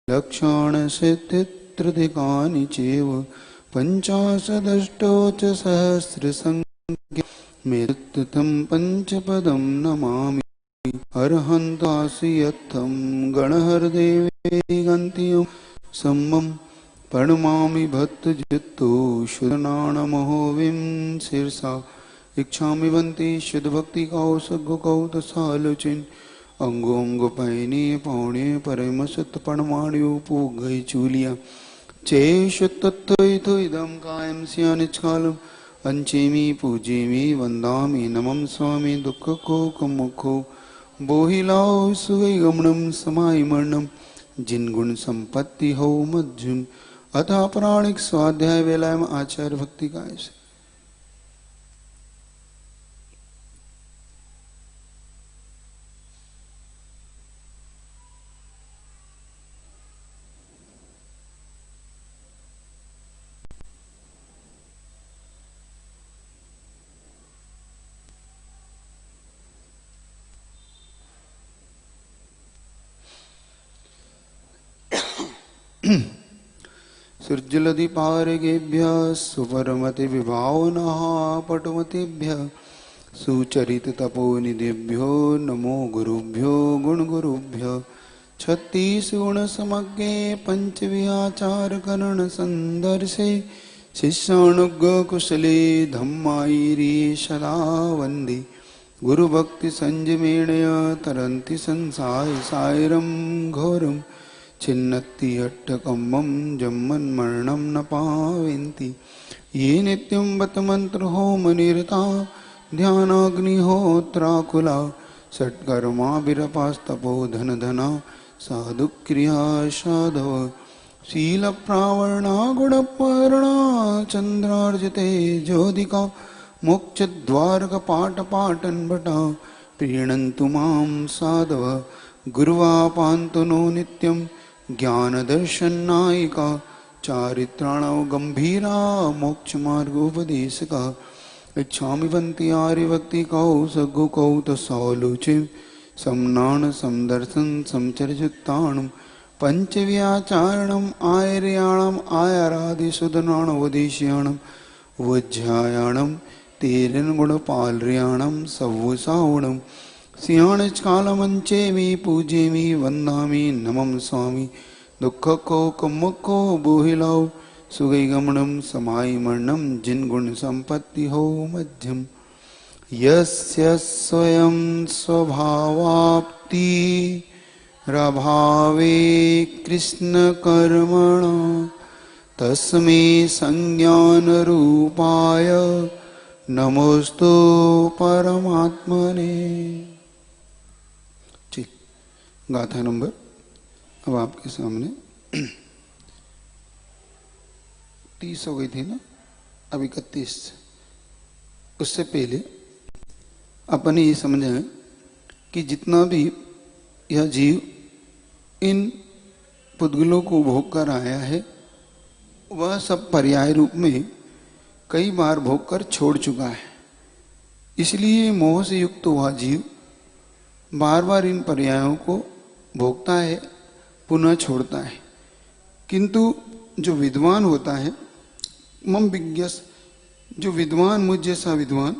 लक्षाणशतत्रिकानि चैव पञ्चाशदष्टोच सहस्रसङ्ख्या मेत्तं पञ्चपदं नमामि अर्हन्तासि यत्थं गणहरदेवेगन्त्यं सम्मं प्रणमामि भक्तजित्तो शुद्धनाणमहोविं शिरसा इच्छामि बन्ति शुद्धभक्तिकौसगुकौतसालोचन अंगो अंग पैनी पौणे परमसत पणमाण्यो पूगई चूलिया चेशुत्तत्थो इदं कायं स्यानिच्कालम् अंचेमि पूजेमि वन्दामि नमं स्वामी दुःखकोकमुखो बोहिलाओ सुगमनम समायमर्णम जिन गुण संपत्ति हो मज्जुम अतः प्राणिक स्वाध्याय वेलाय में आचार्य भक्ति काय से सुर्जलधिपारगेभ्यः सुपरमति विभावनः पटुमतिभ्यः सुचरिततपोनिधिभ्यो नमो गुरुभ्यो गुणगुरुभ्यो छत्तीसगुणसमज्ञे पञ्चविहाचारकरणसन्दर्शे शिष्यानुग्रहकुशले धम्मायिरे सदा वन्दे गुरुभक्तिसंयमेणया तरन्ति संसारे सायरं घोरं छिन्नत्ति अट्टकम्बं जम्मन्मरणं न पावन्ति ये नित्यं बतमन्त्रहोमनिरता ध्यानाग्निहोत्राकुला षट्कर्माभिरपास्तपो धनधना साधुक्रिया साधव शीलप्रावरणा गुणपर्णा चन्द्रार्जिते ज्योतिका मोक्षद्वारकपाटपाटन्भटा प्रीणन्तु मां साधव गुरुवापान्तु नो नित्यं ज्ञानदर्शनायिका चारित्राणो गंभीरा मोक्षमार्गोपदेशका इच्छामि बन्ति आर्यभक्तिकौ सद्गुकौतसालोचे समनान समदर्शन समचर्युक्ताणं पञ्चव्याचारणम् आयर्याणम् आयरादिशुधनाणवदेश्याणं वज्रायाणं तेरनगुणपालर्याणं सव्वसावणं सिंहणकालमंचेमि पूजेमि वन्दामि नमं स्वामी दुःखकोकमुखो बोहिलाओ सुगैगमनं समायमर्णं जिनगुण संपत्ति हो मध्यम यस्य स्वयं स्वभावाप्ति रभावे कृष्ण कर्मणा तस्मै संज्ञानरूपाय नमोस्तु परमात्मने। गाथा नंबर अब आपके सामने 30 हो गई थी ना, अब 31। उससे पहले अपन ये समझें कि जितना भी यह जीव इन पुद्गलों को भोग कर आया है वह सब पर्याय रूप में कई बार भोग कर छोड़ चुका है। इसलिए मोह से युक्त हुआ जीव बार बार इन पर्यायों को भोगता है, पुनः छोड़ता है। किंतु जो विद्वान होता है, मम विज्ञस, जो विद्वान मुझ जैसा विद्वान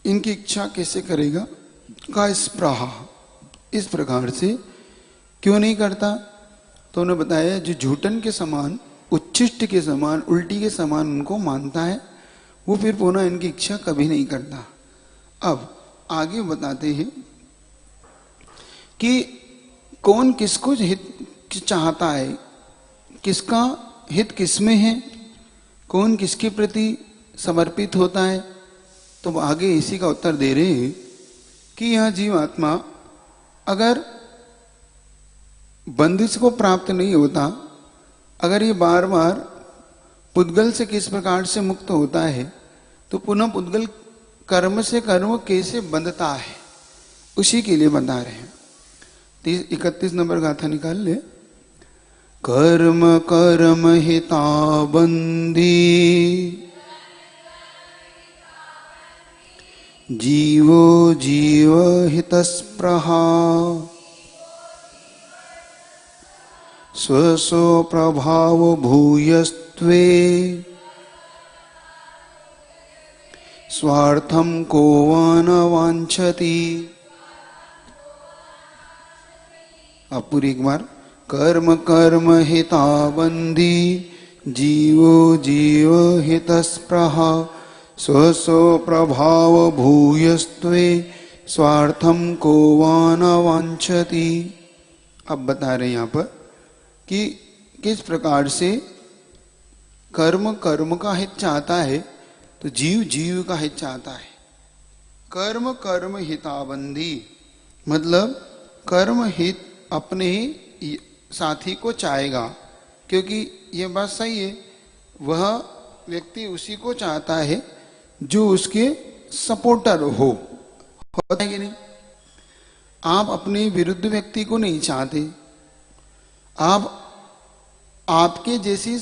इनकी इच्छा कैसे करेगा का स्पृहा इस प्रकार से क्यों नहीं करता, तो उन्हें बताया जो झूठन के समान, उच्छिष्ट के समान, उल्टी के समान उनको मानता है वो फिर पुनः इनकी इच्छा कभी नहीं करता। अब आगे बताते हैं कि कौन किसको हित चाहता है, किसका हित किसमें है, कौन किसके प्रति समर्पित होता है। तो आगे इसी का उत्तर दे रहे हैं कि यह जीवात्मा अगर बंदिश को प्राप्त नहीं होता, अगर ये बार बार पुद्गल से किस प्रकार से मुक्त होता है, तो पुनः पुद्गल कर्म से कर्म कैसे बंधता है, उसी के लिए बता रहे हैं। 31 नंबर गाथा निकाल ले। कर्म कर्म हिता बंदी जीवो जीव हितस्पृहा स्वस्व प्रभाव भूयस्त्वे स्वार्थम को न वांछति। अब पूरी एक बार। कर्म कर्म हिताबंधी जीवो जीव हितस्पृह स्वस्व प्रभाव भूयस्त्वे स्वार्थम को न वांछति। अब बता रहे हैं यहाँ पर कि किस प्रकार से कर्म कर्म का हित चाहता है तो जीव जीव का हित चाहता है। कर्म कर्म हिताबंधी मतलब कर्म हित अपने ही साथी को चाहेगा, क्योंकि यह बात सही है, वह व्यक्ति उसी को चाहता है जो उसके सपोर्टर हो। होता है कि नहीं? आप अपने विरुद्ध व्यक्ति को नहीं चाहते, आप आपके जैसी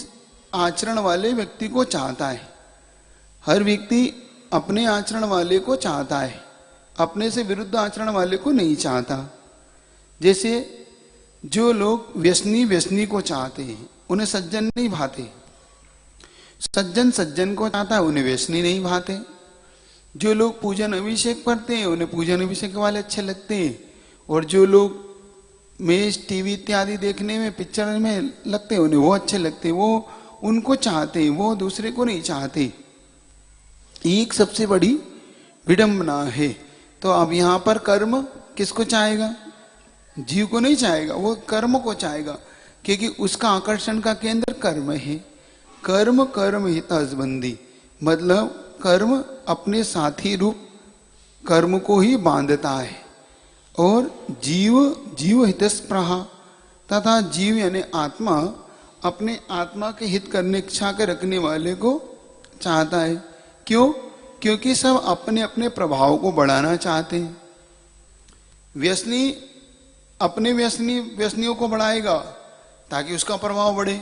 आचरण वाले व्यक्ति को चाहता है। हर व्यक्ति अपने आचरण वाले को चाहता है, अपने से विरुद्ध आचरण वाले को नहीं चाहता। जैसे जो लोग व्यसनी व्यसनी को चाहते हैं उन्हें सज्जन नहीं भाते, सज्जन सज्जन को चाहता है उन्हें व्यसनी नहीं भाते। जो लोग पूजन अभिषेक करते हैं उन्हें पूजन अभिषेक वाले अच्छे लगते हैं, और जो लोग मेज टीवी इत्यादि देखने में पिक्चर में लगते हैं उन्हें वो अच्छे लगते हैं, वो उनको चाहते हैं, वो दूसरे को नहीं चाहते। एक सबसे बड़ी विडंबना है। तो अब यहां पर कर्म किसको चाहेगा? जीव को नहीं चाहेगा, वो कर्म को चाहेगा, क्योंकि उसका आकर्षण का केंद्र कर्म है। कर्म कर्म हितसंबंधी मतलब कर्म अपने साथी रूप कर्म को ही बांधता है, और जीव जीव हितस्पृहा तथा जीव यानी आत्मा अपने आत्मा के हित करने इच्छा के रखने वाले को चाहता है। क्यों? क्योंकि सब अपने अपने प्रभाव को बढ़ाना चाहते हैं। व्यसनी अपने व्यसनियों को बढ़ाएगा ताकि उसका प्रभाव बढ़े,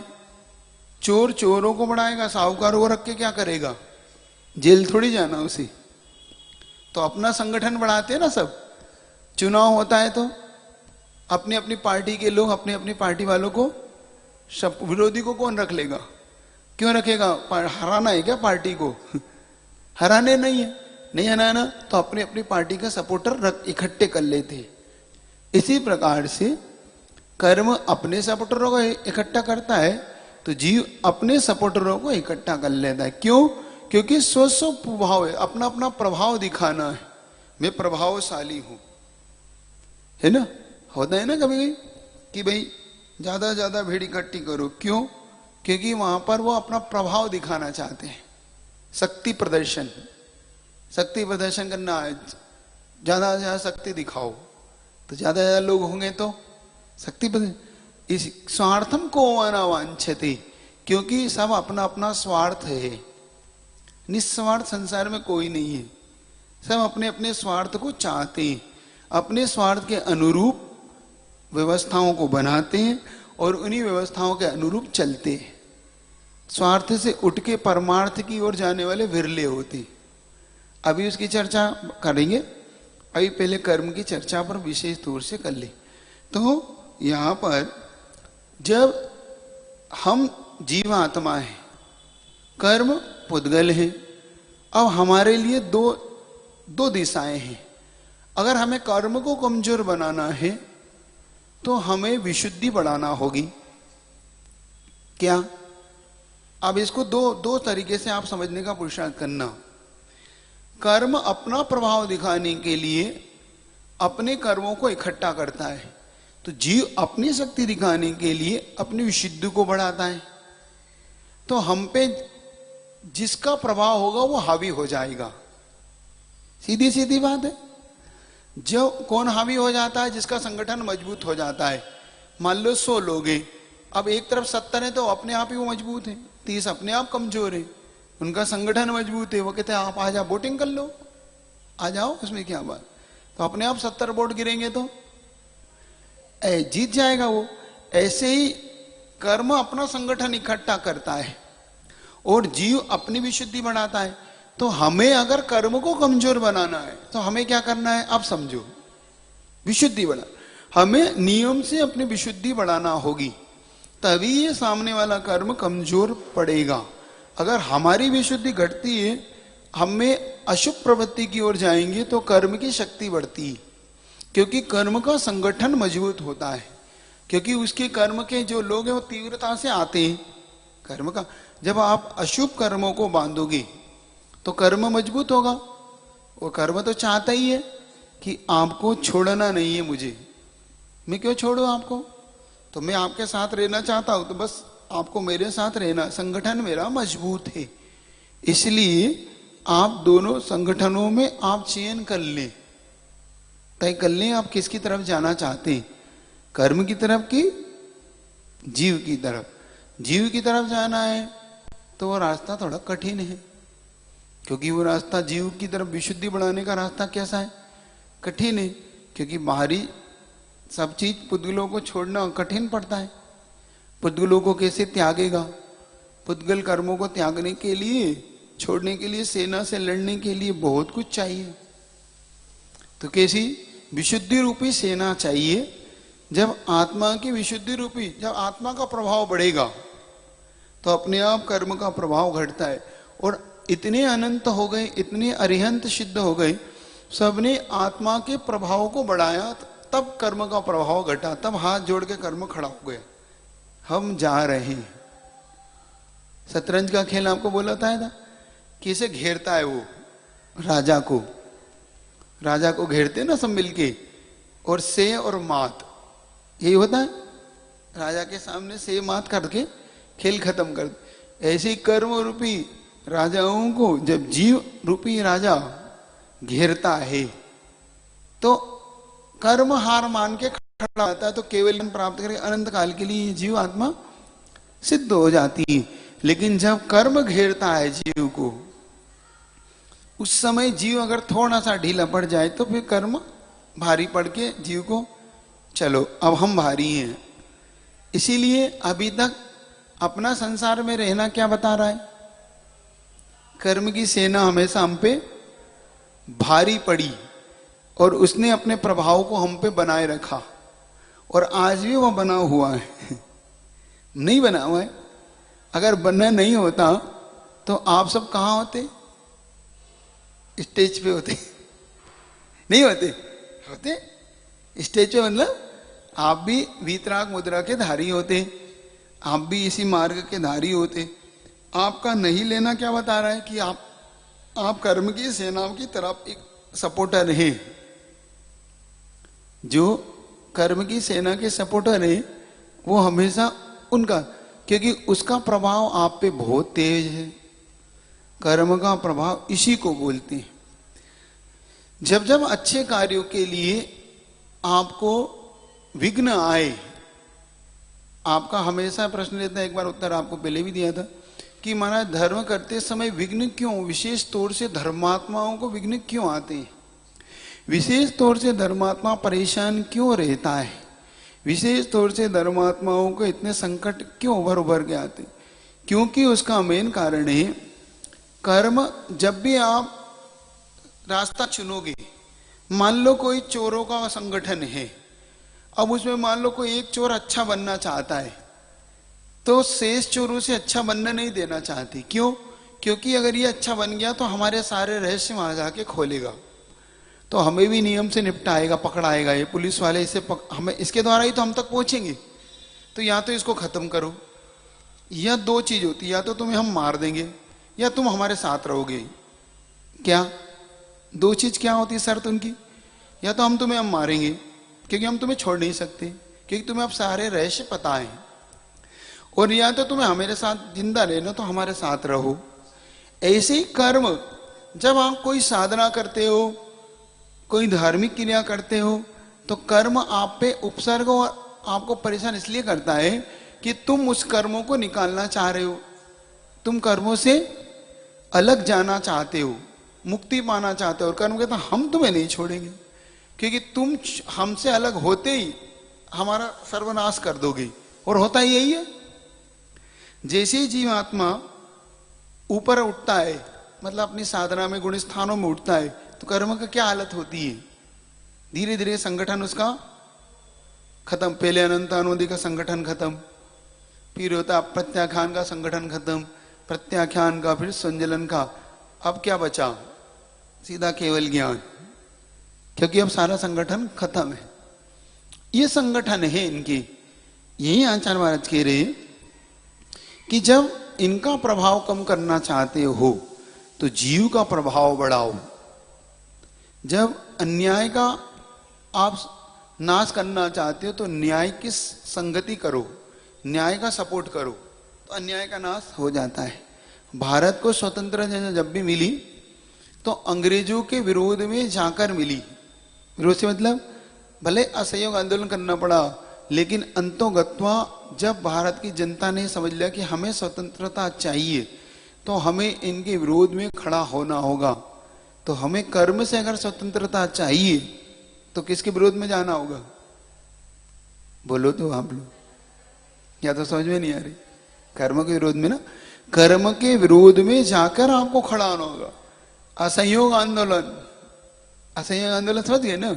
चोर चोरों को बढ़ाएगा, साहूकारों को रख के क्या करेगा? जेल थोड़ी जाना उसे। तो अपना संगठन बढ़ाते हैं ना सब। चुनाव होता है तो अपनी अपनी पार्टी के लोग अपनी अपनी पार्टी वालों को, सब विरोधी को कौन रख लेगा? क्यों रखेगा? हराना है क्या पार्टी को? हराने नहीं है, नहीं हराना तो अपनी अपनी पार्टी का सपोर्टर इकट्ठे कर लेते। इसी प्रकार से कर्म अपने सपोर्टरों को इकट्ठा करता है तो जीव अपने सपोर्टरों को इकट्ठा कर लेता है। क्यों? क्योंकि स्व प्रभाव है, अपना अपना प्रभाव दिखाना है, मैं प्रभावशाली हूं, है ना? होता है ना कभी कभी कि भाई ज्यादा ज्यादा भीड़ इकट्ठी करो। क्यों? क्योंकि वहां पर वो अपना प्रभाव दिखाना चाहते हैं। शक्ति प्रदर्शन, शक्ति प्रदर्शन करना है, ज्यादा से ज्यादा शक्ति दिखाओ, तो ज्यादा ज्यादा लोग होंगे तो शक्ति प्रदर्शन। इस स्वार्थम को न वांछते, क्योंकि सब अपना अपना स्वार्थ है। निस्वार्थ संसार में कोई नहीं है, सब अपने अपने स्वार्थ को चाहते हैं, अपने स्वार्थ के अनुरूप व्यवस्थाओं को बनाते हैं और उन्हीं व्यवस्थाओं के अनुरूप चलते हैं। स्वार्थ से उठ के परमार्थ की ओर जाने वाले विरले होते। अभी उसकी चर्चा करेंगे, अभी पहले कर्म की चर्चा पर विशेष तौर से कर ले। तो यहां पर जब हम जीवात्मा है, कर्म पुद्गल है, अब हमारे लिए दो दिशाएं हैं। अगर हमें कर्म को कमजोर बनाना है तो हमें विशुद्धि बढ़ाना होगी। क्या? अब इसको दो तरीके से आप समझने का पुरुषार्थ करना। कर्म अपना प्रभाव दिखाने के लिए अपने कर्मों को इकट्ठा करता है, तो जीव अपनी शक्ति दिखाने के लिए अपनी विशुद्धि को बढ़ाता है। तो हम पे जिसका प्रभाव होगा वो हावी हो जाएगा। सीधी सीधी बात है। जो कौन हावी हो जाता है? जिसका संगठन मजबूत हो जाता है। मान लो 100 लोग हैं, अब एक तरफ 70 है तो अपने आप ही वो मजबूत है, 30 अपने आप कमजोर है, उनका संगठन मजबूत है। वो कहते हैं आप आ जाओ वोटिंग कर लो, आ जाओ, उसमें क्या बात। तो अपने आप 70 वोट गिरेंगे तो जीत जाएगा वो। ऐसे ही कर्म अपना संगठन इकट्ठा करता है और जीव अपनी विशुद्धि बढ़ाता है। तो हमें अगर कर्म को कमजोर बनाना है तो हमें क्या करना है? आप समझो, विशुद्धि बढ़ा, हमें नियम से अपनी विशुद्धि बढ़ाना होगी। तभी ये सामने वाला कर्म कमजोर पड़ेगा। अगर हमारी विशुद्धि घटती है, हम में अशुभ प्रवृत्ति की ओर जाएंगे, तो कर्म की शक्ति बढ़ती है, क्योंकि कर्म का संगठन मजबूत होता है। क्योंकि उसके कर्म के जो लोग हैं वो तीव्रता से आते हैं कर्म का। जब आप अशुभ कर्मों को बांधोगे तो कर्म मजबूत होगा। वो कर्म तो चाहता ही है कि आपको छोड़ना नहीं है मुझे, मैं क्यों छोड़ू आपको, तो मैं आपके साथ रहना चाहता हूं, तो बस आपको मेरे साथ रहना, संगठन मेरा मजबूत है। इसलिए आप दोनों संगठनों में आप चयन कर लें, तय कर लें आप किसकी तरफ जाना चाहते हैं, कर्म की तरफ की जीव की तरफ। जीव की तरफ जाना है तो वो रास्ता थोड़ा कठिन है, क्योंकि वो रास्ता जीव की तरफ विशुद्धि बढ़ाने का रास्ता कैसा है, कठिन है। क्योंकि बाहरी सब चीज पुद्गलों को छोड़ना कठिन पड़ता है। पुद्गलों को कैसे त्यागेगा, पुद्गल कर्मों को त्यागने के लिए, छोड़ने के लिए, सेना से लड़ने के लिए बहुत कुछ चाहिए। तो कैसी विशुद्धि रूपी सेना चाहिए। जब आत्मा की विशुद्धि रूपी, जब आत्मा का प्रभाव बढ़ेगा तो अपने आप कर्म का प्रभाव घटता है। और इतने अनंत हो गए, इतने अरिहंत सिद्ध हो गए, सबने आत्मा के प्रभाव को बढ़ाया, तब कर्म का प्रभाव घटा, तब हाथ जोड़ के कर्म खड़ा हो गया। हम जा रहे हैं। शतरंज का खेल आपको बोला था कैसे घेरता है वो राजा को, राजा को घेरते ना सब मिलके, और से और मात यही होता है। राजा के सामने से मात करके खेल खत्म कर। ऐसे ही कर्म रूपी राजाओं को जब जीव रूपी राजा घेरता है तो कर्म हार मान के खड़ा होता है, तो केवल प्राप्त करके अनंत काल के लिए जीव आत्मा सिद्ध हो जाती है। लेकिन जब कर्म घेरता है जीव को, उस समय जीव अगर थोड़ा सा ढीला पड़ जाए तो फिर कर्म भारी पड़ के जीव को, चलो अब हम भारी हैं। इसीलिए अभी तक अपना संसार में रहना क्या बता रहा है, कर्म की सेना हमेशा हम पे भारी पड़ी और उसने अपने प्रभाव को हम पे बनाए रखा, और आज भी वो बना हुआ है। नहीं बना हुआ है। अगर बना नहीं होता तो आप सब कहां होते, स्टेज पे होते, नहीं होते, होते स्टेज पे। मतलब आप भी वीतराग मुद्रा के धारी होते, आप भी इसी मार्ग के धारी होते। आपका नहीं लेना क्या बता रहा है कि आप कर्म की सेनाओं की तरफ एक सपोर्टर हैं। जो कर्म की सेना के सपोर्टर है वो हमेशा उनका, क्योंकि उसका प्रभाव आप पे बहुत तेज है। कर्म का प्रभाव इसी को बोलते हैं। जब जब अच्छे कार्यों के लिए आपको विघ्न आए, आपका हमेशा प्रश्न रहता है, एक बार उत्तर आपको पहले भी दिया था कि महाराज धर्म करते समय विघ्न क्यों, विशेष तौर से धर्मात्माओं को विघ्न क्यों आते हैं, विशेष तौर से धर्मात्मा परेशान क्यों रहता है, विशेष तौर से धर्मात्माओं को इतने संकट क्यों उभर के आते। क्योंकि उसका मेन कारण है कर्म। जब भी आप रास्ता चुनोगे, मान लो कोई चोरों का संगठन है, अब उसमें मान लो कोई एक चोर अच्छा बनना चाहता है, तो शेष चोरों से अच्छा बनना नहीं देना चाहती। क्यों? क्योंकि अगर ये अच्छा बन गया तो हमारे सारे रहस्य वहां जाके खोलेगा, तो हमें भी नियम से निपटाएगा, पकड़ाएगा। ये पुलिस वाले इसे हमें इसके द्वारा ही तो हम तक पहुंचेंगे। तो या तो इसको खत्म करो, या दो चीज होती, या तो तुम्हें हम मार देंगे या तुम हमारे साथ रहोगे। क्या दो चीज क्या होती है शर्त उनकी? या तो हम तुम्हें मारेंगे क्योंकि हम तुम्हें छोड़ नहीं सकते, क्योंकि तुम्हें अब सारे रहस्य पता है, और या तो तुम्हें हमारे साथ जिंदा रहना, तो हमारे साथ रहो। ऐसे ही कर्म, जब आप कोई साधना करते हो, कोई धार्मिक क्रिया करते हो, तो कर्म आप पे उपसर्ग और आपको परेशान इसलिए करता है कि तुम उस कर्मों को निकालना चाह रहे हो, तुम कर्मों से अलग जाना चाहते हो, मुक्ति पाना चाहते हो। और कर्म कहता हम तुम्हें नहीं छोड़ेंगे, क्योंकि तुम हमसे अलग होते ही हमारा सर्वनाश कर दोगे। और होता ही यही है। जैसे ही जीवात्मा ऊपर उठता है, मतलब अपनी साधना में गुण स्थानों में उठता है, तो कर्म का क्या हालत होती है? धीरे धीरे संगठन उसका खत्म। पहले अनंत अनोदि का संगठन खत्म, फिर होता प्रत्याख्यान का संगठन खत्म, प्रत्याख्यान का फिर संजलन का, अब क्या बचा? सीधा केवल ज्ञान, क्योंकि अब सारा संगठन खत्म है। ये संगठन है इनके। यही आचार्य महाराज कह रहे कि जब इनका प्रभाव कम करना चाहते हो तो जीव का प्रभाव बढ़ाओ। जब अन्याय का आप नाश करना चाहते हो तो न्याय की संगति करो, न्याय का सपोर्ट करो, तो अन्याय का नाश हो जाता है। भारत को स्वतंत्रता जब भी मिली तो अंग्रेजों के विरोध में जाकर मिली। विरोध से मतलब भले असहयोग आंदोलन करना पड़ा, लेकिन अंतोगत्वा जब भारत की जनता ने समझ लिया कि हमें स्वतंत्रता चाहिए तो हमें इनके विरोध में खड़ा होना होगा। तो हमें कर्म से अगर स्वतंत्रता चाहिए तो किसके विरोध में जाना होगा? बोलो तो आप लोग, या तो समझ में नहीं आ रही। कर्म के विरोध में ना, कर्म के विरोध में जाकर आपको खड़ा होना होगा। असहयोग आंदोलन, असहयोग आंदोलन समझ गए ना?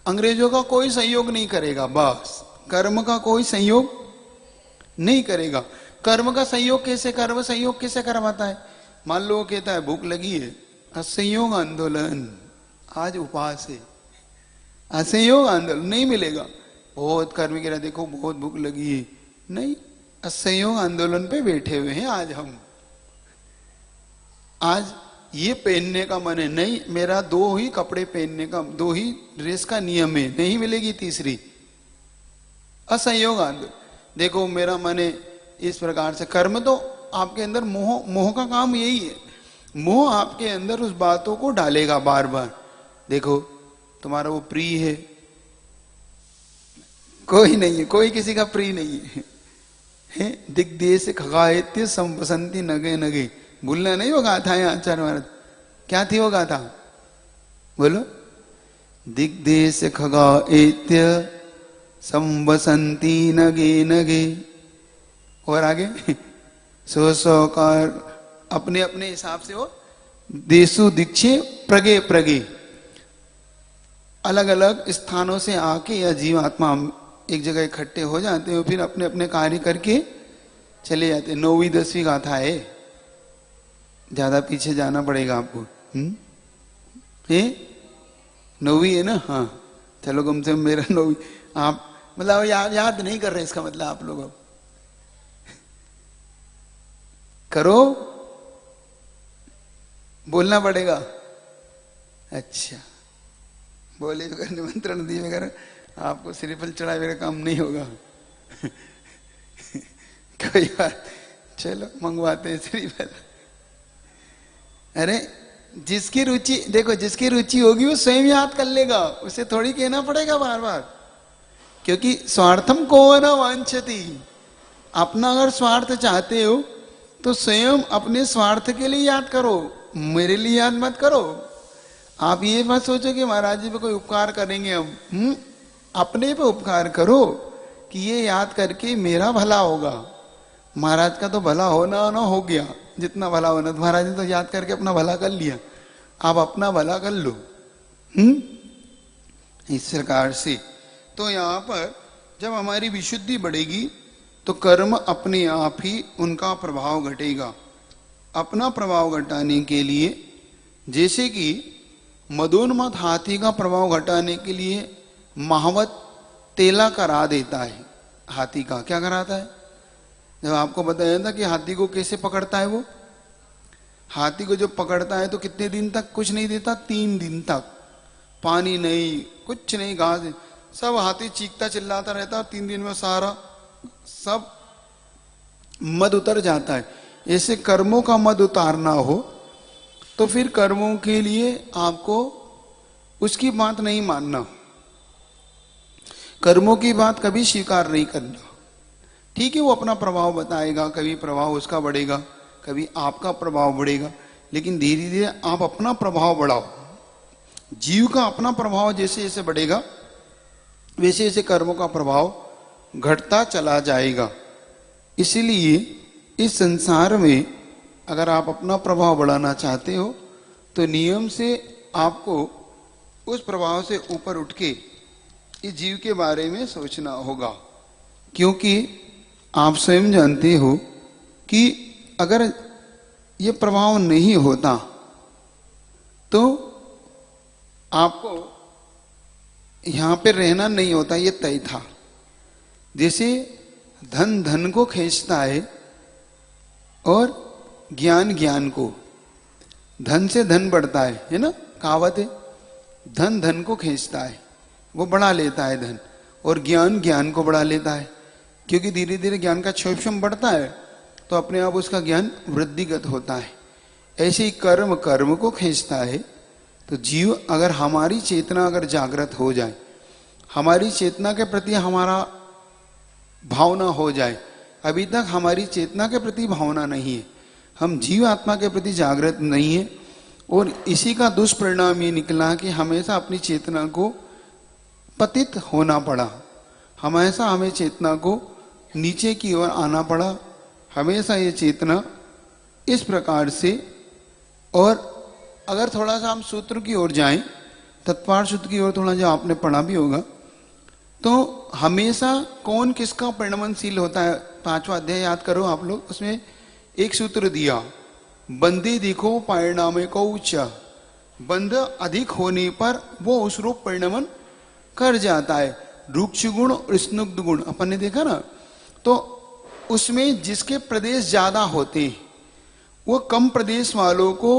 अंग्रेजों का कोई सहयोग नहीं करेगा, बस कर्म का कोई सहयोग नहीं करेगा। कर्म का सहयोग कैसे, कर्म सहयोग कैसे करवाता है? मान लो कहता है भूख लगी है, असहयोग आंदोलन, आज उपवास है, असहयोग आंदोलन नहीं मिलेगा। बहुत कर्मी कह रहा देखो बहुत भूख लगी है, नहीं, असहयोग आंदोलन पे बैठे हुए हैं आज हम। आज ये पहनने का मन है, नहीं मेरा 2 ही कपड़े पहनने का, 2 ही ड्रेस का नियम है, नहीं मिलेगी तीसरी। असहयोग आंदोलन, देखो मेरा मन है इस प्रकार से। कर्म तो आपके अंदर मोह, मोह का काम यही है। मोह आपके अंदर उस बातों को डालेगा बार बार। देखो तुम्हारा वो प्रिय है, कोई नहीं है, कोई किसी का प्रिय नहीं है। दिग्देश खगायत्य संवसंती नगे नगे, भूलना नहीं वो गाथा है आचार्य महाराज। क्या थी वो गाथा? बोलो। दिग्देश खगायत्य संवसंती नगे नगे, और आगे सो सो कार, अपने अपने हिसाब से वो देशु दीक्षे प्रगे प्रगे, अलग अलग स्थानों से आके या जीवात्मा एक जगह इकट्ठे हो जाते हैं, फिर अपने अपने कार्य करके चले जाते हैं। 9वीं 10वीं गाथा है, ज्यादा पीछे जाना पड़ेगा आपको। है 9वीं है ना? हाँ चलो, कम से कम मेरा 9वीं। आप मतलब याद नहीं कर रहे, इसका मतलब आप लोग अब करो, बोलना पड़ेगा। अच्छा, बोले तो निमंत्रण दिए वगैरह, आपको श्रीफल चढ़ाए वगैरह काम नहीं होगा। कोई बात, चलो मंगवाते हैं श्रीफल। अरे जिसकी रुचि, देखो जिसकी रुचि होगी वो स्वयं याद कर लेगा, उसे थोड़ी कहना पड़ेगा बार बार। क्योंकि स्वार्थम को न वांछति, अपना अगर स्वार्थ चाहते हो तो स्वयं अपने स्वार्थ के लिए याद करो, मेरे लिए याद मत करो। आप ये मत सोचो कि महाराज जी पे कोई उपकार करेंगे हम। अपने पे उपकार करो कि ये याद करके मेरा भला होगा। महाराज का तो भला होना ना हो गया, जितना भला होना, तो महाराज ने तो याद करके अपना भला कर लिया, आप अपना भला कर लो। इस प्रकार से तो यहाँ पर जब हमारी विशुद्धि बढ़ेगी तो कर्म अपने आप ही उनका प्रभाव घटेगा। अपना प्रभाव घटाने के लिए, जैसे कि मदोन्मत्त हाथी का प्रभाव घटाने के लिए महावत तेला करा देता है। हाथी का क्या कराता है? जब आपको बताया था कि हाथी को कैसे पकड़ता है, वो हाथी को जो पकड़ता है तो कितने दिन तक कुछ नहीं देता? 3 दिन तक पानी नहीं, कुछ नहीं, घास, सब हाथी चीखता चिल्लाता रहता है। 3 दिन में सारा सब मद उतर जाता है। ऐसे कर्मों का मद उतारना हो तो फिर कर्मों के लिए आपको उसकी बात नहीं मानना, कर्मों की बात कभी स्वीकार नहीं करना। ठीक है, वो अपना प्रभाव बताएगा, कभी प्रभाव उसका बढ़ेगा, कभी आपका प्रभाव बढ़ेगा, लेकिन धीरे धीरे आप अपना प्रभाव बढ़ाओ। जीव का अपना प्रभाव जैसे जैसे बढ़ेगा वैसे वैसे कर्मों का प्रभाव घटता चला जाएगा। इसीलिए इस संसार में अगर आप अपना प्रभाव बढ़ाना चाहते हो तो नियम से आपको उस प्रभाव से ऊपर उठ के इस जीव के बारे में सोचना होगा। क्योंकि आप स्वयं जानते हो कि अगर ये प्रभाव नहीं होता तो आपको यहां पे रहना नहीं होता, ये तय था। जैसे धन धन को खींचता है और ज्ञान ज्ञान को, धन से धन बढ़ता है ना, कहावत है। धन धन को खींचता है, वो बढ़ा लेता है धन, और ज्ञान ज्ञान को बढ़ा लेता है, क्योंकि धीरे धीरे ज्ञान का क्षोभम बढ़ता है तो अपने आप उसका ज्ञान वृद्धिगत होता है। ऐसे ही कर्म कर्म को खींचता है। तो जीव, अगर हमारी चेतना अगर जागृत हो जाए, हमारी चेतना के प्रति हमारा भावना हो जाए, अभी तक हमारी चेतना के प्रति भावना नहीं है, हम जीव आत्मा के प्रति जागृत नहीं है, और इसी का दुष्परिणाम ये निकला कि हमेशा अपनी चेतना को पतित होना पड़ा, हमेशा हमें चेतना को नीचे की ओर आना पड़ा, हमेशा ये चेतना इस प्रकार से। और अगर थोड़ा सा हम सूत्र की ओर जाएं, तत्पार सूत्र की ओर थोड़ा, जो आपने पढ़ा भी होगा, तो हमेशा कौन किसका परिणमनशील होता है, 5वां अध्याय याद करो आप लोग, उसमें एक सूत्र दिया, बंदे देखो परिणामे को उच्च, बंध अधिक होने पर वो उस रूप परिणमन कर जाता है। रुक्ष गुण और स्नुग्ध गुण अपन ने देखा ना, तो उसमें जिसके प्रदेश ज्यादा होते हैं वो कम प्रदेश वालों को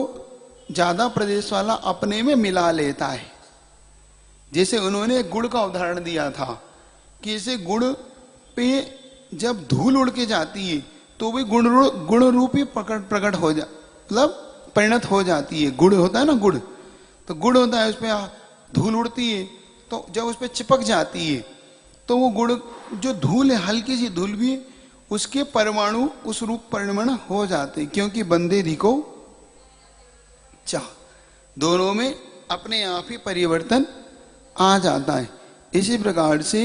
ज्यादा प्रदेश वाला अपने में मिला लेता है। जैसे उन्होंने गुड़ का उदाहरण दिया था कि इसे गुड़ पे जब धूल उड़ के जाती है तो भी गुण रूप ही प्रकट हो जा, मतलब परिणत हो जाती है। गुड़ होता है ना, गुड़, तो गुड़ होता है, उस पर धूल उड़ती है, तो जब उस पर चिपक जाती है तो वो गुड़ जो धूल है, हल्की सी धूल भी, उसके परमाणु उस रूप परिणमन हो जाते, क्योंकि बंदे दिखो चाह, दोनों में अपने आप ही परिवर्तन आ जाता है। इसी प्रकार से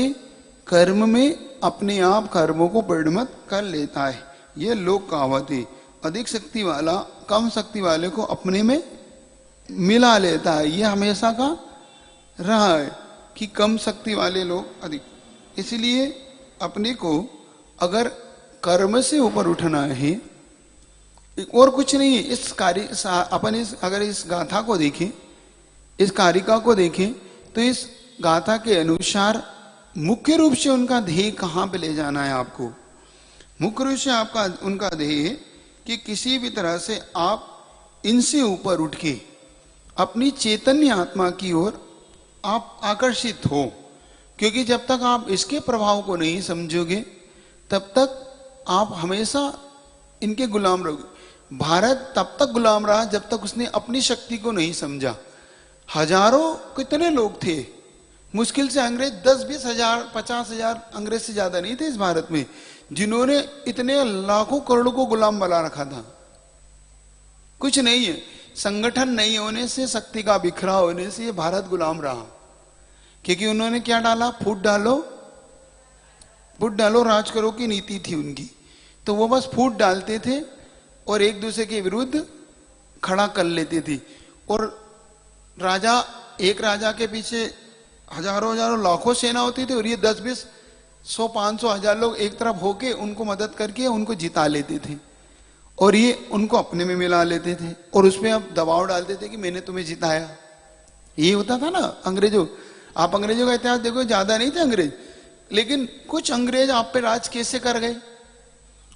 कर्म में अपने आप कर्मों को परिणमित कर लेता है। यह लोक कहावत है, अधिक शक्ति वाला कम शक्ति वाले को अपने में मिला लेता है। यह हमेशा का रहा है कि कम शक्ति वाले लोग अधिक, इसलिए अपने को अगर कर्म से ऊपर उठना है, और कुछ नहीं है। इस कार्य अपन अगर इस गाथा को देखें, इस कारिका को देखें, तो इस गाथा के अनुसार मुख्य रूप से उनका ध्येय कहां पे ले जाना है आपको। मुख्य रूप से आपका उनका ध्येय है कि किसी भी तरह से आप इनसे ऊपर उठ के अपनी चैतन्य आत्मा की ओर आप आकर्षित हो, क्योंकि जब तक आप इसके प्रभाव को नहीं समझोगे तब तक आप हमेशा इनके गुलाम रहोगे। भारत तब तक गुलाम रहा जब तक उसने अपनी शक्ति को नहीं समझा। हजारों कितने लोग थे, मुश्किल से अंग्रेज 10-20 हजार 50 हजार अंग्रेज से ज्यादा नहीं थे इस भारत में, जिन्होंने इतने लाखों करोड़ों को गुलाम बना रखा था। कुछ नहीं है, संगठन नहीं होने से, शक्ति का बिखरा होने से ये भारत गुलाम रहा, क्योंकि उन्होंने क्या डाला, फूट डालो राज करो की नीति थी उनकी। तो वो बस फूट डालते थे और एक दूसरे के विरुद्ध खड़ा कर लेते थे, और राजा, एक राजा के पीछे हजारों लाखों सेना होती थी, और ये 10-20 100 500 हजार लोग एक तरफ होके उनको मदद करके उनको जिता लेते थे, और ये उनको अपने में मिला लेते थे, और उसमें अब दबाव डालते थे कि मैंने तुम्हें जिताया। ये होता था ना अंग्रेजों। आप अंग्रेजों का इतिहास देखो, ज्यादा नहीं थे अंग्रेज, लेकिन कुछ अंग्रेज आप पे राज कैसे कर गए,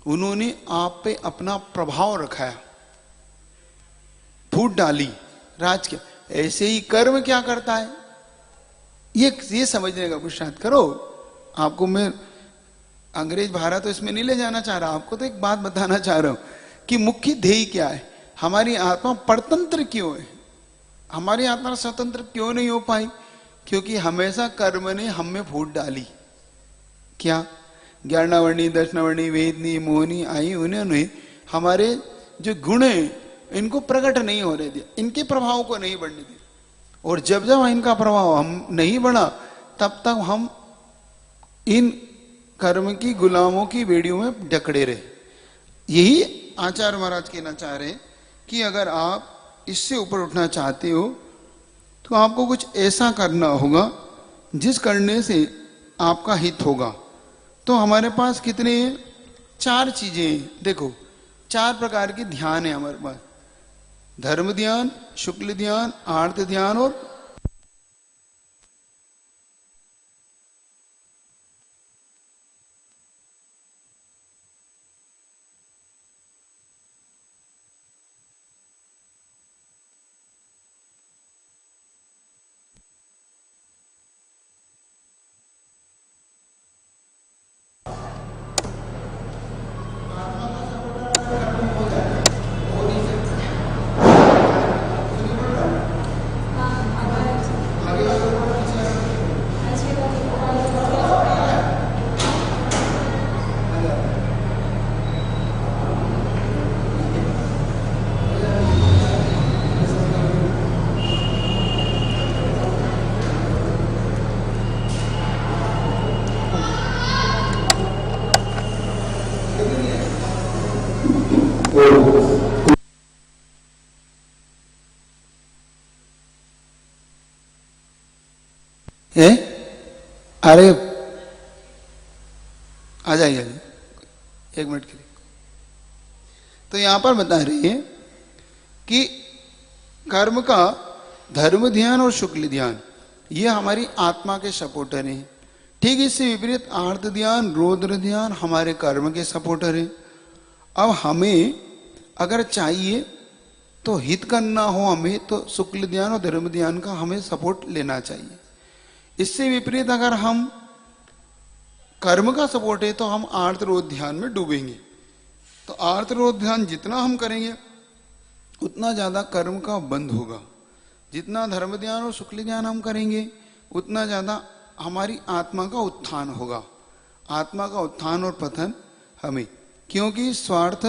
उन्होंने आप पे अपना प्रभाव रखाया, फूट डाली, राज किया। ऐसे ही कर्म क्या करता है, ये समझने का पुरुषार्थ करो। आपको मैं अंग्रेज भारत तो इसमें नहीं ले जाना चाह रहा, आपको तो एक बात बताना चाह रहा हूं कि मुख्य ध्येय क्या है। हमारी आत्मा परतंत्र क्यों है, हमारी आत्मा स्वतंत्र क्यों नहीं हो पाई, क्योंकि हमेशा कर्म ने हम में फूट डाली। क्या 11वर्णी 10वर्णी वेदनी मोहनी आई, उन्होंने हमारे जो गुण है इनको प्रकट नहीं होने दिया, इनके प्रभाव को नहीं बढ़ने दिया, और जब जब इनका प्रभाव हम नहीं बढ़ा तब तक हम इन कर्म की गुलामों की बेड़ियों में जकड़े रहे। यही आचार्य महाराज कहना चाह रहे कि अगर आप इससे ऊपर उठना चाहते हो तो आपको कुछ ऐसा करना होगा जिस करने से आपका हित होगा। तो हमारे पास कितने चार चीजें देखो, चार प्रकार के ध्यान है हमारे पास। धर्म ध्यान, शुक्ल ध्यान, आर्त ध्यान और है। अरे आ जाइए, एक मिनट के लिए। तो यहां पर बता रही है कि कर्म का धर्म ध्यान और शुक्ल ध्यान ये हमारी आत्मा के सपोर्टर हैं। ठीक इससे विपरीत आर्त ध्यान, रौद्र ध्यान हमारे कर्म के सपोर्टर हैं। अब हमें अगर चाहिए तो हित करना हो हमें, तो शुक्ल ध्यान और धर्म ध्यान का हमें सपोर्ट लेना चाहिए। इससे विपरीत अगर हम कर्म का सपोर्ट है तो हम आर्त रोध ध्यान में डूबेंगे। तो आर्त रोध ध्यान जितना हम करेंगे उतना ज्यादा कर्म का बंद होगा। जितना धर्म ध्यान और शुक्ल ध्यान हम करेंगे उतना ज्यादा हमारी आत्मा का उत्थान होगा। आत्मा का उत्थान और पतन हमें, क्योंकि स्वार्थ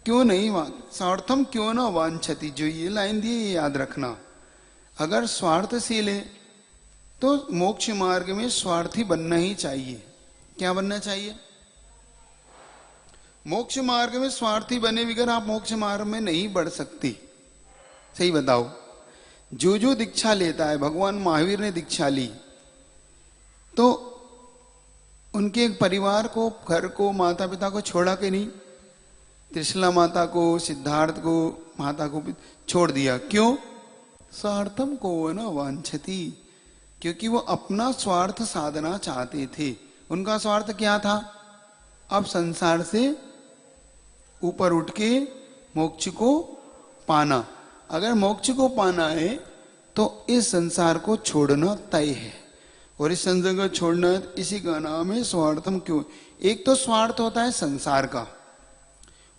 क्यों नहीं, स्वार्थम क्यों ना वांछति, जो ये लाइन दी ये याद रखना। अगर स्वार्थशील है तो मोक्ष मार्ग में स्वार्थी बनना ही चाहिए। क्या बनना चाहिए? मोक्ष मार्ग में स्वार्थी बने बगैर आप मोक्ष मार्ग में नहीं बढ़ सकती। सही बताओ। जो दीक्षा लेता है, भगवान महावीर ने दीक्षा ली तो उनके एक परिवार को, घर को, माता पिता को छोड़ा कि नहीं? त्रिशला माता को, सिद्धार्थ को, माता को छोड़ दिया। क्यों? स्वार्थम को न वांछति, क्योंकि वो अपना स्वार्थ साधना चाहते थे। उनका स्वार्थ क्या था? अब संसार से ऊपर उठ के मोक्ष को पाना। अगर मोक्ष को पाना है तो इस संसार को छोड़ना तय है, और इस संसार को छोड़ना, इसी का नाम है स्वार्थम। क्यों? एक तो स्वार्थ होता है संसार का,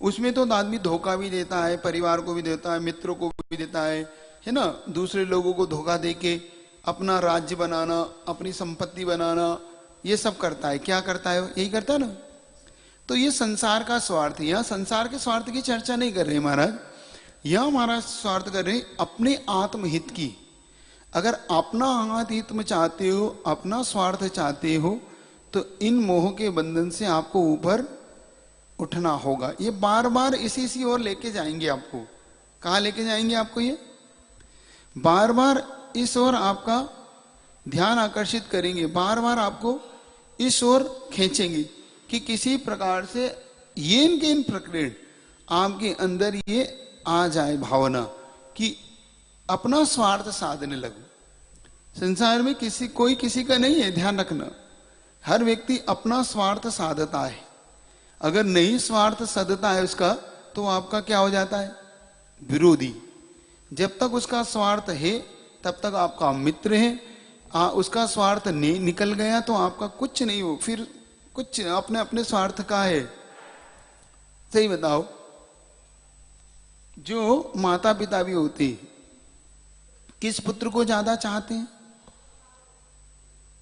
उसमें तो आदमी धोखा भी देता है, परिवार को भी देता है, मित्रों को भी देता है ना। दूसरे लोगों को धोखा देके अपना राज्य बनाना, अपनी संपत्ति बनाना, ये सब करता है। क्या करता है? यही करता है ना। तो ये संसार का स्वार्थ। यहाँ संसार के स्वार्थ की चर्चा नहीं कर रहे महाराज, यहाँ हमारा स्वार्थ कर रहे अपने आत्महित की। अगर अपना आत्महित में चाहते हो, अपना स्वार्थ चाहते हो, तो इन मोह के बंधन से आपको ऊपर उठना होगा। ये बार बार इसी ओर लेके जाएंगे आपको। कहाँ लेके जाएंगे आपको? ये बार बार इस ओर आपका ध्यान आकर्षित करेंगे, बार बार आपको इस ओर खींचेंगे कि किसी प्रकार से ये इन प्रकरण आपके अंदर ये आ जाए भावना कि अपना स्वार्थ साधने लगो। संसार में कोई किसी का नहीं है, ध्यान रखना। हर व्यक्ति अपना स्वार्थ साधता है। अगर नहीं स्वार्थ साधता है उसका, तो आपका क्या हो जाता है? विरोधी। जब तक उसका स्वार्थ है तब तक आपका मित्र है। उसका स्वार्थ निकल गया तो आपका कुछ नहीं हो, फिर कुछ अपने अपने स्वार्थ का है। सही बताओ। जो माता पिता भी होते किस पुत्र को ज्यादा चाहते हैं?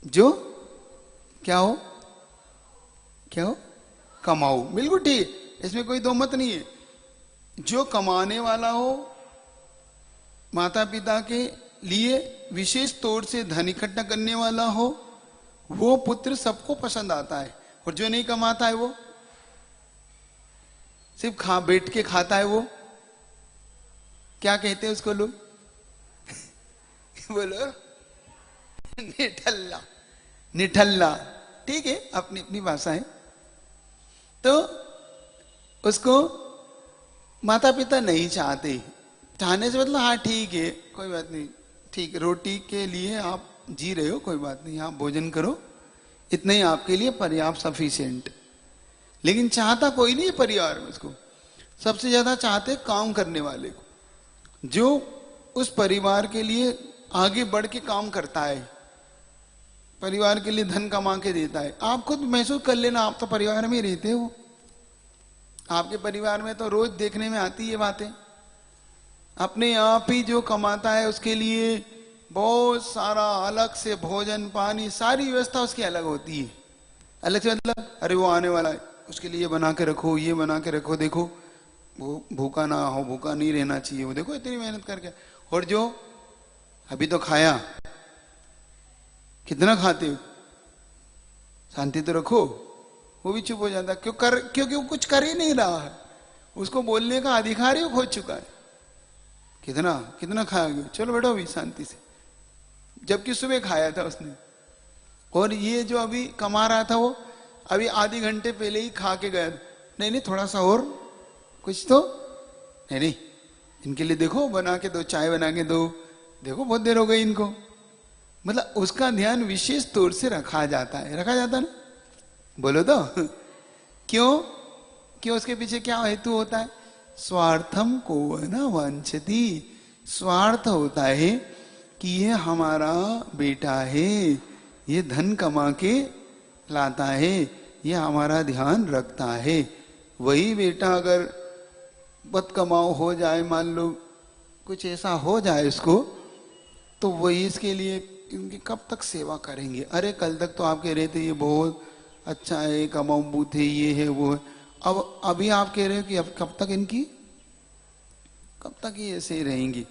जो क्या हो कमाओ। बिल्कुल ठीक, इसमें कोई दो मत नहीं है। जो कमाने वाला हो, माता पिता के लिए विशेष तौर से धन इकट्ठा करने वाला हो, वो पुत्र सबको पसंद आता है। और जो नहीं कमाता है वो सिर्फ बैठ के खाता है, वो क्या कहते हैं उसको लोग? बोलो। निठल्ला। ठीक है, अपनी अपनी भाषा है। तो उसको माता पिता नहीं चाहते। चाहने से मतलब हाँ ठीक है कोई बात नहीं, ठीक है रोटी के लिए आप जी रहे हो कोई बात नहीं, आप भोजन करो, इतना ही आपके लिए पर्याप्त सफिशिएंट। लेकिन चाहता कोई नहीं परिवार में उसको, सबसे ज्यादा चाहते काम करने वाले को, जो उस परिवार के लिए आगे बढ़ के काम करता है, परिवार के लिए धन कमा के देता है। आप खुद महसूस कर लेना, आप तो परिवार में रहते हो, आपके परिवार में तो रोज देखने में आती है बातें। अपने आप ही जो कमाता है उसके लिए बहुत सारा अलग से भोजन पानी सारी व्यवस्था उसकी अलग होती है। अलग से मतलब अरे वो आने वाला है उसके लिए बना के रखो, ये बना के रखो, देखो वो भूखा ना हो, भूखा नहीं रहना चाहिए, वो देखो इतनी मेहनत करके। और जो अभी तो खाया, कितना खाते हो, शांति तो रखो, वो भी चुप हो जाता क्योंकि वो कुछ कर ही नहीं रहा है, उसको बोलने का अधिकार ही खो चुका है। कितना कितना खाया, चलो बैठो अभी शांति से, जबकि सुबह खाया था उसने। और ये जो अभी कमा रहा था वो अभी आधे घंटे पहले ही खा के गया, नहीं नहीं थोड़ा सा और कुछ तो, नहीं नहीं इनके लिए देखो बना के दो, चाय बना के दो, देखो बहुत देर हो गई इनको। मतलब उसका ध्यान विशेष तौर से रखा जाता है, रखा जाता ना, बोलो तो क्यों क्यों, उसके पीछे क्या हेतु होता है? स्वार्थम को न वांछति, स्वार्थ होता है कि ये हमारा बेटा है, ये धन कमा के लाता है, ये हमारा ध्यान रखता है। वही बेटा अगर बद कमाओ हो जाए, मान लो कुछ ऐसा हो जाए उसको, तो वही इसके लिए इनकी कब तक सेवा करेंगे? अरे कल तक तो आप कह रहे थे ये बहुत अच्छा है, कमाऊ बूथ है, ये है वो है, अब अभी आप कह रहे हो कि अब कब तक इनकी, कब तक ये ऐसे ही रहेंगी?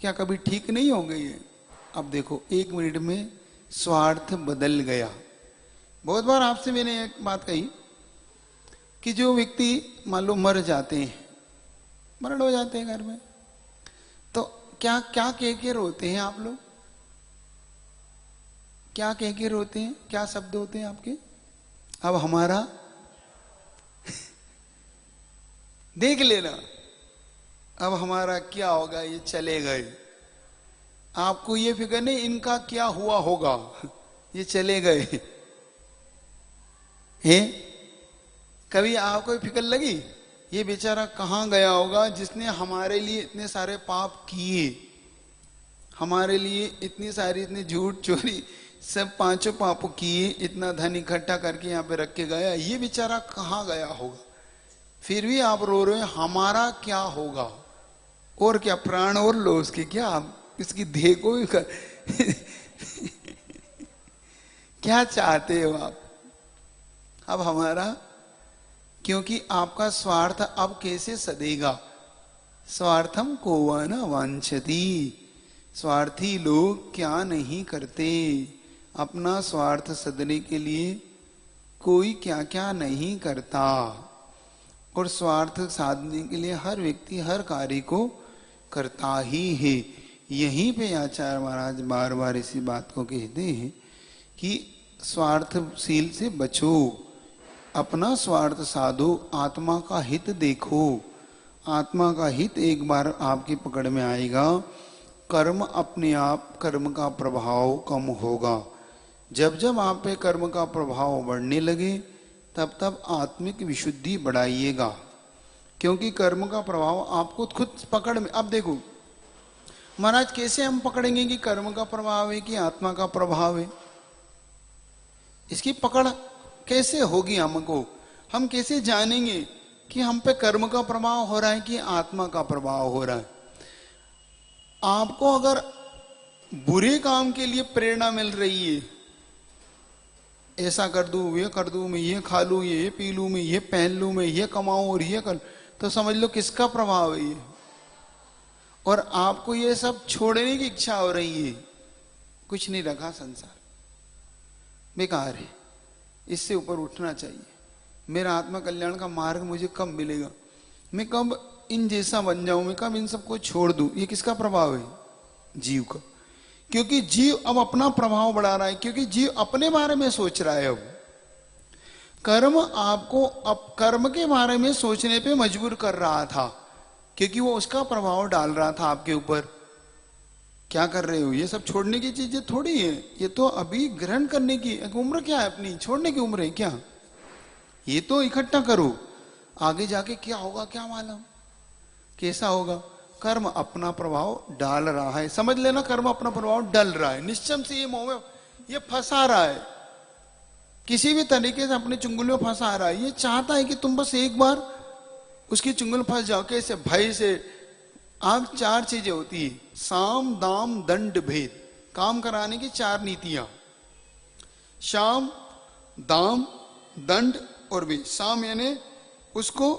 क्या कभी ठीक नहीं होंगे ये? अब देखो 1 मिनट में स्वार्थ बदल गया। बहुत बार आपसे मैंने एक बात कही कि जो व्यक्ति मान लो मर जाते हैं, मरण हो जाते हैं घर में, तो क्या क्या कह के रोते हैं आप लोग? क्या कह के रोते हैं? क्या शब्द होते हैं आपके? अब हमारा देख लेना, अब हमारा क्या होगा, ये चले गए। आपको ये फिक्र नहीं इनका क्या हुआ होगा, ये चले गए हैं। कभी आपको फिक्र लगी ये बेचारा कहाँ गया होगा जिसने हमारे लिए इतने सारे पाप किए, हमारे लिए इतनी सारी, इतनी झूठ चोरी सब 5 पाप किए, इतना धन इकट्ठा करके यहाँ पे रख के गया, ये बेचारा कहाँ गया होगा? फिर भी आप रो रहे हो हमारा क्या होगा? और क्या प्राण और लो उसके, क्या आप इसकी देह को भी क्या चाहते हो आप? अब हमारा, क्योंकि आपका स्वार्थ अब कैसे सदेगा? स्वार्थम को न वांछति, स्वार्थी लोग क्या नहीं करते, अपना स्वार्थ सदने के लिए कोई क्या क्या नहीं करता। और स्वार्थ साधने के लिए हर व्यक्ति हर कार्य को करता ही है। यहीं पे आचार्य महाराज बार बार इसी बात को कहते हैं कि स्वार्थशील से बचो, अपना स्वार्थ साधो, आत्मा का हित देखो। आत्मा का हित एक बार आपकी पकड़ में आएगा, कर्म अपने आप, कर्म का प्रभाव कम होगा। जब जब आप पे कर्म का प्रभाव बढ़ने लगे तब तब आत्मिक विशुद्धि बढ़ाइएगा, क्योंकि कर्म का प्रभाव आपको खुद पकड़ में। अब देखो महाराज कैसे हम पकड़ेंगे कि कर्म का प्रभाव है कि आत्मा का प्रभाव है? इसकी पकड़ कैसे होगी हमको? हम कैसे जानेंगे कि हम पे कर्म का प्रभाव हो रहा है कि आत्मा का प्रभाव हो रहा है? आपको अगर बुरे काम के लिए प्रेरणा मिल रही है, ऐसा कर दूं, ये कर दूं, मैं ये खा लूं, ये पी लूं, मैं ये पहन लूं, मैं ये कमाऊं और ये कर, तो समझ लो किसका प्रभाव है ये? और आपको ये सब छोड़ने की इच्छा हो रही है। कुछ नहीं रखा संसार, बेकार है, इससे ऊपर उठना चाहिए। मेरा आत्मा कल्याण का मार्ग मुझे कब मिलेगा? मैं कब इन जैसा बन जाऊं? मैं कब इन सबको छोड़ दूं? ये किसका प्रभाव है? जीव का। क्योंकि जीव अब अपना प्रभाव बढ़ा रहा है, क्योंकि जीव अपने बारे में सोच रहा है। अब कर्म आपको अब कर्म के बारे में सोचने पे मजबूर कर रहा था, क्योंकि वो उसका प्रभाव डाल रहा था आपके ऊपर। क्या कर रहे हो? ये सब छोड़ने की चीजें थोड़ी है, ये तो अभी ग्रहण करने की उम्र क्या है, अपनी छोड़ने की उम्र है क्या? ये तो इकट्ठा करो, आगे जाके क्या होगा क्या मालूम, कैसा होगा। कर्म अपना प्रभाव डाल रहा है, समझ लेना, कर्म अपना प्रभाव डाल रहा है निश्चय से। ये मोह में ये फंसा रहा है, किसी भी तरीके से अपने चुंगल में फंसा रहा है। ये चाहता है कि तुम बस एक बार उसकी चुंगल फंस जाओ। कैसे? भय से। आप चार चीजें होती है, साम दाम दंड भेद, काम कराने की चार नीतियां, शाम दाम दंड और भेद। साम यानी उसको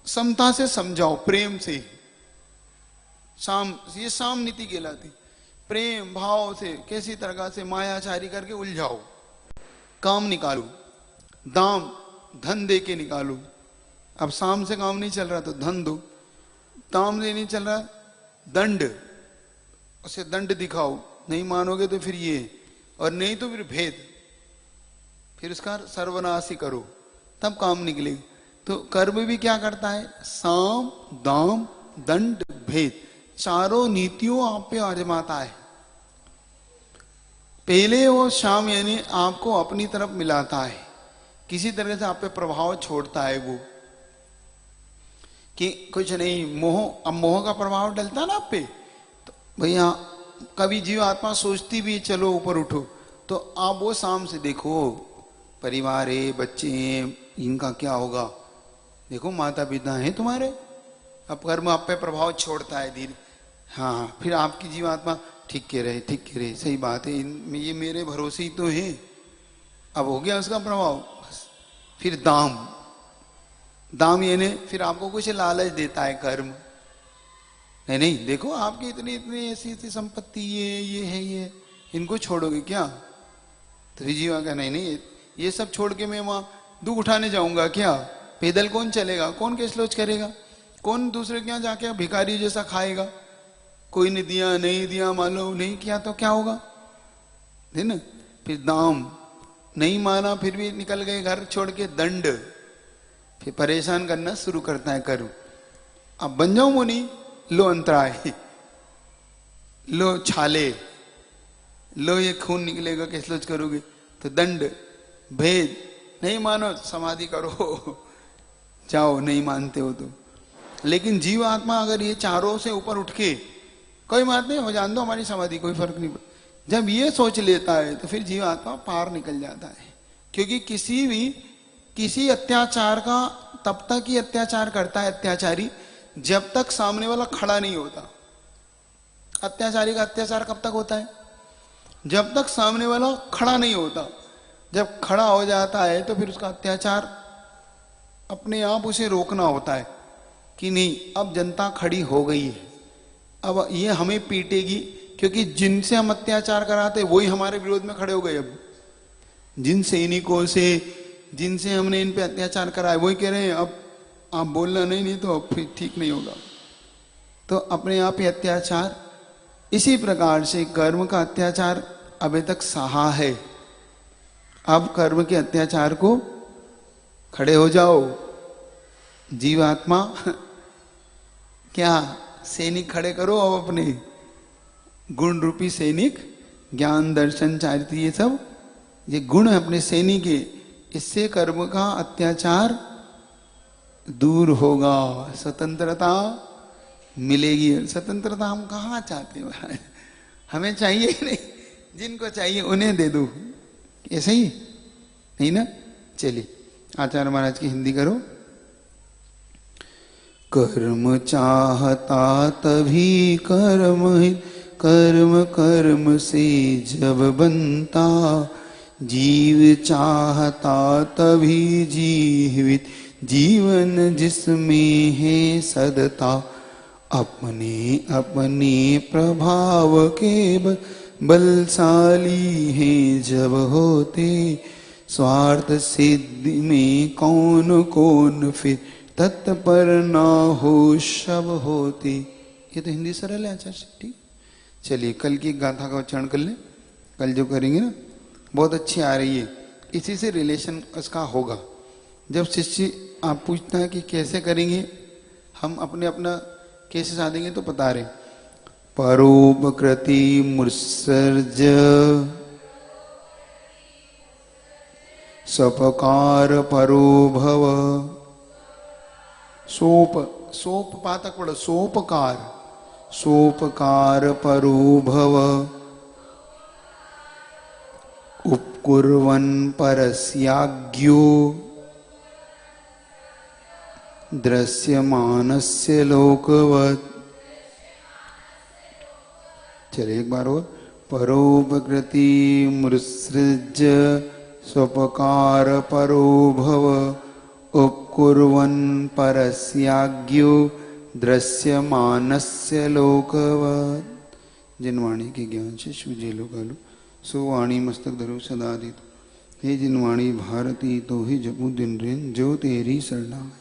समता से समझाओ, प्रेम से। साम, ये साम नीति कहलाती। प्रेम भाव से किसी तरह से मायाचारी करके उलझाओ, काम निकालो। दाम, धन दे के निकालो। अब साम से काम नहीं चल रहा तो धन दो, दाम से नहीं चल रहा दंड, उसे दंड दिखाओ, नहीं मानोगे तो फिर ये, और नहीं तो फिर भेद, फिर उसका सर्वनाश ही करो, तब काम निकलेगा। तो कर्म भी क्या करता है? साम दाम दंड भेद, चारों नीतियों आप पे आजमाता है। पहले वो शाम यानी आपको अपनी तरफ मिलाता है, किसी तरह से आप पे प्रभाव छोड़ता है वो, कि कुछ नहीं, मोह, अब मोह का प्रभाव डलता ना आप पे, तो भैया कभी जीव आत्मा सोचती भी चलो ऊपर उठो, तो आप वो शाम से देखो, परिवार है, बच्चे हैं, इनका क्या होगा, देखो माता पिता हैं तुम्हारे। अब कर्म आप पे प्रभाव छोड़ता है धीरे। हाँ, फिर आपकी जीवात्मा ठीक कह रहे, ठीक कह रहे, सही बात है, ये मेरे भरोसे ही तो है। अब हो गया उसका प्रभाव। फिर दाम, दाम यानी फिर आपको कुछ लालच देता है कर्म। नहीं नहीं, देखो आपकी इतनी इतनी ऐसी ऐसी संपत्ति, ये है, ये इनको छोड़ोगे क्या? तो जीवा का नहीं नहीं, ये सब छोड़ के मैं वहां दुख उठाने जाऊंगा क्या? पैदल कौन चलेगा, कौन कैसलोच करेगा, कौन दूसरे के यहाँ जाके भिखारी जैसा खाएगा? कोई ने दिया नहीं दिया, मानो नहीं किया तो क्या होगा, है ना? फिर दाम, नहीं माना फिर भी निकल गए घर छोड़ के, दंड, फिर परेशान करना शुरू करता है कर्म। अब बन जाओ मुनि, लो अंतराय, लो छाले, लो ये खून निकलेगा, कैसलोच करोगे तो दंड भेद, नहीं मानो समाधि करो, जाओ, नहीं मानते हो तो। लेकिन जीव आत्मा अगर ये चारों से ऊपर उठ के, कोई बात नहीं, हो जान दो हमारी समाधि, कोई फर्क नहीं, जब ये सोच लेता है तो फिर जीव आत्मा पार निकल जाता है। क्योंकि किसी अत्याचार का तब तक ही अत्याचार करता है अत्याचारी, जब तक सामने वाला खड़ा नहीं होता। अत्याचारी का अत्याचार कब तक होता है? जब तक सामने वाला खड़ा नहीं होता। जब खड़ा हो जाता है तो फिर उसका अत्याचार अपने आप उसे रोकना होता है कि नहीं, अब जनता खड़ी हो गई है, अब ये हमें पीटेगी, क्योंकि जिनसे हम अत्याचार कराते वही हमारे विरोध में खड़े हो गए। अब जिन सैनिकों से, जिनसे हमने इन पे अत्याचार कराया, वही कह रहे हैं अब आप बोलना नहीं तो फिर ठीक नहीं होगा। तो अपने आप ही अत्याचार। इसी प्रकार से कर्म का अत्याचार अभी तक सहा है, अब कर्म के अत्याचार को खड़े हो जाओ। जीवात्मा क्या सैनिक खड़े करो, अब अपने गुण रूपी सैनिक, ज्ञान दर्शन चारित्री, ये सब ये गुण है अपने सैनिक के, इससे कर्म का अत्याचार दूर होगा, स्वतंत्रता मिलेगी। स्वतंत्रता हम कहाँ चाहते हैं, हमें चाहिए ही नहीं, जिनको चाहिए उन्हें दे दो, ऐसे ही नहीं ना। चलिए आचार्य महाराज की हिंदी करो। कर्म चाहता तभी कर्म हित, कर्म कर्म से जब बनता, जीव चाहता तभी जीवित, जीवन जिसमें है सदता, अपने अपने प्रभाव के बलशाली हैं जब होते, स्वार्थ सिद्धि में कौन कौन फिर तत्पर ना हो सब होते। ये तो हिंदी सरल है आचार्य, ठीक। चलिए कल की गाथा का उच्चारण कर ले, कल जो करेंगे ना बहुत अच्छी आ रही है। इसी से रिलेशन उसका होगा। जब शिष्य आप पूछता है कि कैसे करेंगे, हम अपने अपना कैसे साधेंगे, तो बता रहे परोपकृति मुत्सर्ज सपकार परो भव। सोप, सोप पातक पढ़ो, सोपकार, सोपकार परो भव। उपकुर्वन् परस्याज्ञो दृश्यमानस्य लोकवत्। चलिए एक बार और। परोपकृति मुत्सृज स्वपकार परो भव। उपकुर्वन् परस्याज्ञो दृश्यमानस्य लोकवत्। जिनवाणी के ज्ञान से शुजे लोकालु सो वाणी मस्तक धरो सदा दित। हे जिनवाणी भारती तो ही जपू दिन रेन जो तेरी सरना।